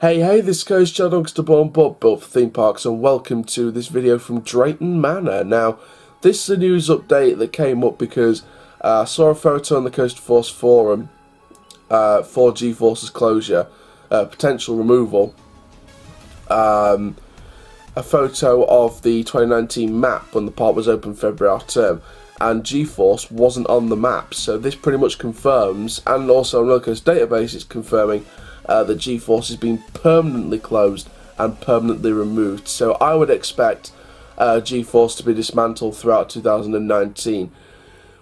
Hey, this goes John Youngster Born Built for theme parks, and welcome to this video from Drayton Manor. Now, this is a news update that came up because I saw a photo on the Coaster Force forum for G-Force's closure, potential removal. A photo of the 2019 map when the park was open February half term, and G-Force wasn't on the map, so this pretty much confirms, and also on Rollercoaster database it's confirming that G-Force has been permanently closed and permanently removed. So I would expect G-Force to be dismantled throughout 2019,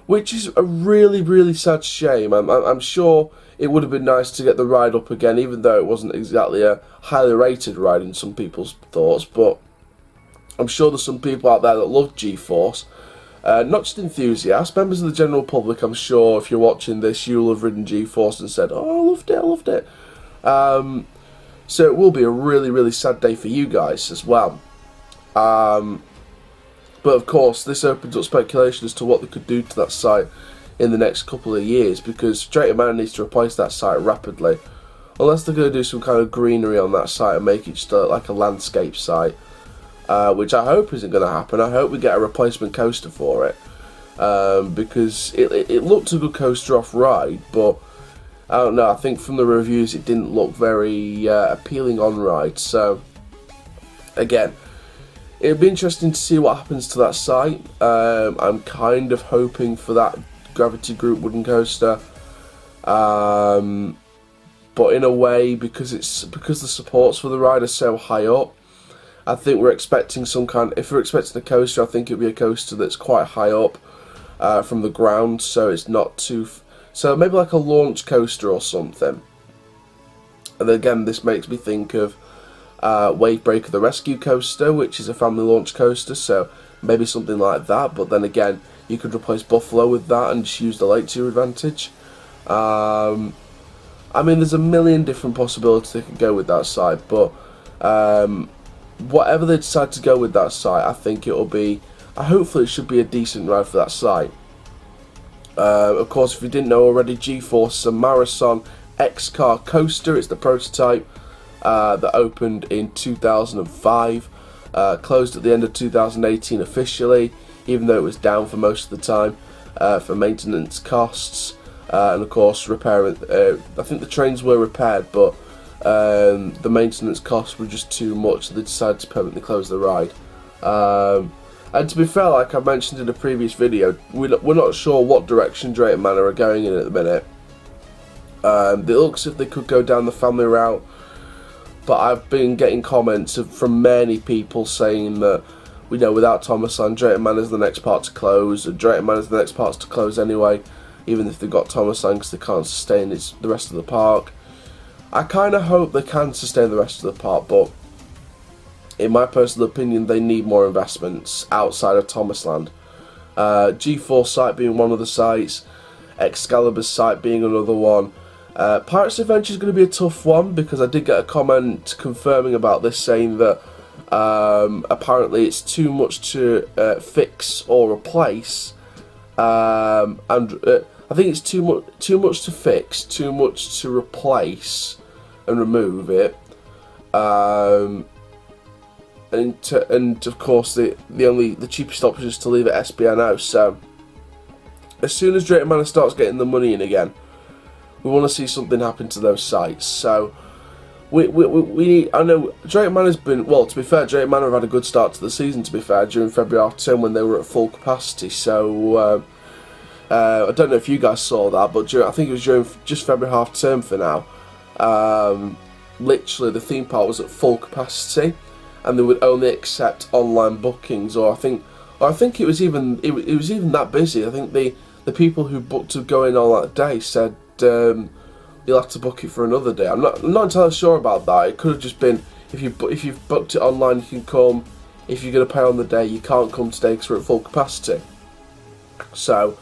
which is a really sad shame. I'm sure it would have been nice to get the ride up again, even though it wasn't exactly a highly rated ride in some people's thoughts, but I'm sure there's some people out there that love G-Force. Not just enthusiasts, members of the general public. I'm sure if you're watching this, you'll have ridden G-Force and said, "Oh, I loved it." So it will be a really sad day for you guys as well. But of course, this opens up speculation as to what they could do to that site in the next couple of years, because Drayton Manor needs to replace that site rapidly, unless they're going to do some kind of greenery on that site and make it just like a landscape site, which I hope isn't going to happen. I hope we get a replacement coaster for it, because it looked a good coaster off ride, but I don't know, I think from the reviews it didn't look very appealing on ride. So again, it'd be interesting to see what happens to that site. I'm kind of hoping for that Gravity Group wooden coaster, but in a way, because the supports for the ride are so high up, I think we're expecting if we're expecting a coaster, I think it'll be a coaster that's quite high up from the ground, so it's not too. So maybe like a launch coaster or something. And again, this makes me think of Wave Breaker the Rescue Coaster, which is a family launch coaster, so maybe something like that. But then again, you could replace Buffalo with that and just use the lake to your advantage. I mean, there's a million different possibilities they could go with that site, but whatever they decide to go with that site, I think it'll be, hopefully it should be a decent ride for that site. Of course, if you didn't know already, G-Force is a Maurer Söhne X Car coaster. It's the prototype that opened in 2005, closed at the end of 2018 officially, even though it was down for most of the time for maintenance costs, and of course repairing. I think the trains were repaired, but the maintenance costs were just too much, so they decided to permanently close the ride. And to be fair, like I mentioned in a previous video, we're not sure what direction Drayton Manor are going in at the minute. It looks as if they could go down the family route, but I've been getting comments from many people saying that, without Thomasland, Drayton Manor is the next part to close, and Drayton Manor is the next part to close anyway, even if they've got Thomasland, because they can't sustain the rest of the park. I kind of hope they can sustain the rest of the park, but in my personal opinion, they need more investments outside of Thomasland. G-Force site being one of the sites, Excalibur's site being another one. Pirates Adventure is going to be a tough one, because I did get a comment confirming about this, saying that apparently it's too much to fix or replace, and I think it's too much to fix, too much to replace and remove it. And of course the cheapest option is to leave it SBNO. So as soon as Drayton Manor starts getting the money in again, we want to see something happen to those sites. So we need. I know Drayton Manor's been, well, to be fair, Drayton Manor have had a good start to the season, to be fair, during February half term when they were at full capacity. So I don't know if you guys saw that, but I think it was during just February half term for now. Literally the theme park was at full capacity, and they would only accept online bookings, or I think it was even that busy. I think the people who booked to go in on that day said you'll have to book it for another day. I'm not entirely sure about that. It could have just been if you've booked it online, you can come. If you're going to pay on the day, you can't come today because we're at full capacity. So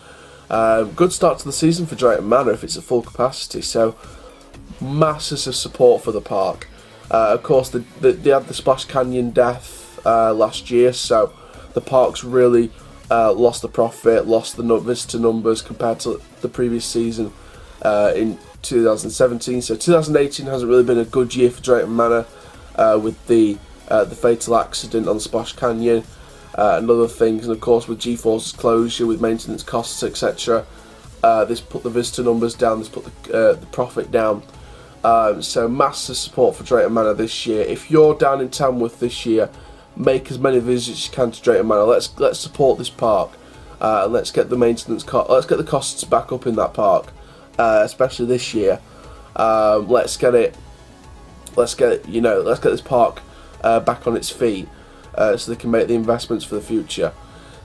good start to the season for Drayton Manor if it's at full capacity. So masses of support for the park. Of course, they had the Splash Canyon death last year, so the park's really lost the profit, lost the visitor numbers compared to the previous season in 2017. So 2018 hasn't really been a good year for Drayton Manor with the fatal accident on Splash Canyon and other things, and of course with G-Force's closure, with maintenance costs, etc. This put the visitor numbers down, this put the profit down. So massive support for Drayton Manor this year. If you're down in Tamworth this year, make as many visits as you can to Drayton Manor. Let's support this park, and let's get the let's get the costs back up in that park, especially this year. Let's get this park back on its feet, so they can make the investments for the future.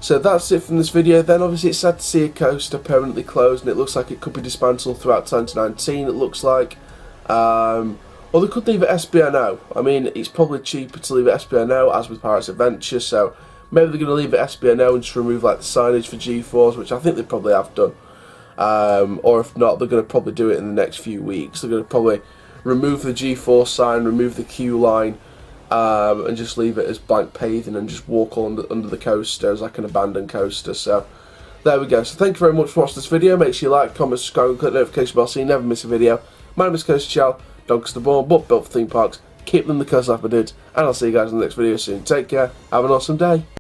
So that's it from this video. Then obviously it's sad to see a coaster permanently closed, and it looks like it could be dismantled throughout 2019. It looks like, or they could leave it SBNO. I mean, it's probably cheaper to leave it SBNO, as with Pirates Adventure. So maybe they're going to leave it SBNO and just remove like the signage for G-Force, which I think they probably have done. Or if not, they're going to probably do it in the next few weeks. They're going to probably remove the G-Force sign, remove the queue line, and just leave it as blank paving and just walk under the coaster as like an abandoned coaster. So there we go. So thank you very much for watching this video. Make sure you like, comment, subscribe, and click the notification bell so you never miss a video. My name is Coaster Chal, dogs to born but built for theme parks. Keep them the coast life, my dudes, and I'll see you guys in the next video soon. Take care, have an awesome day.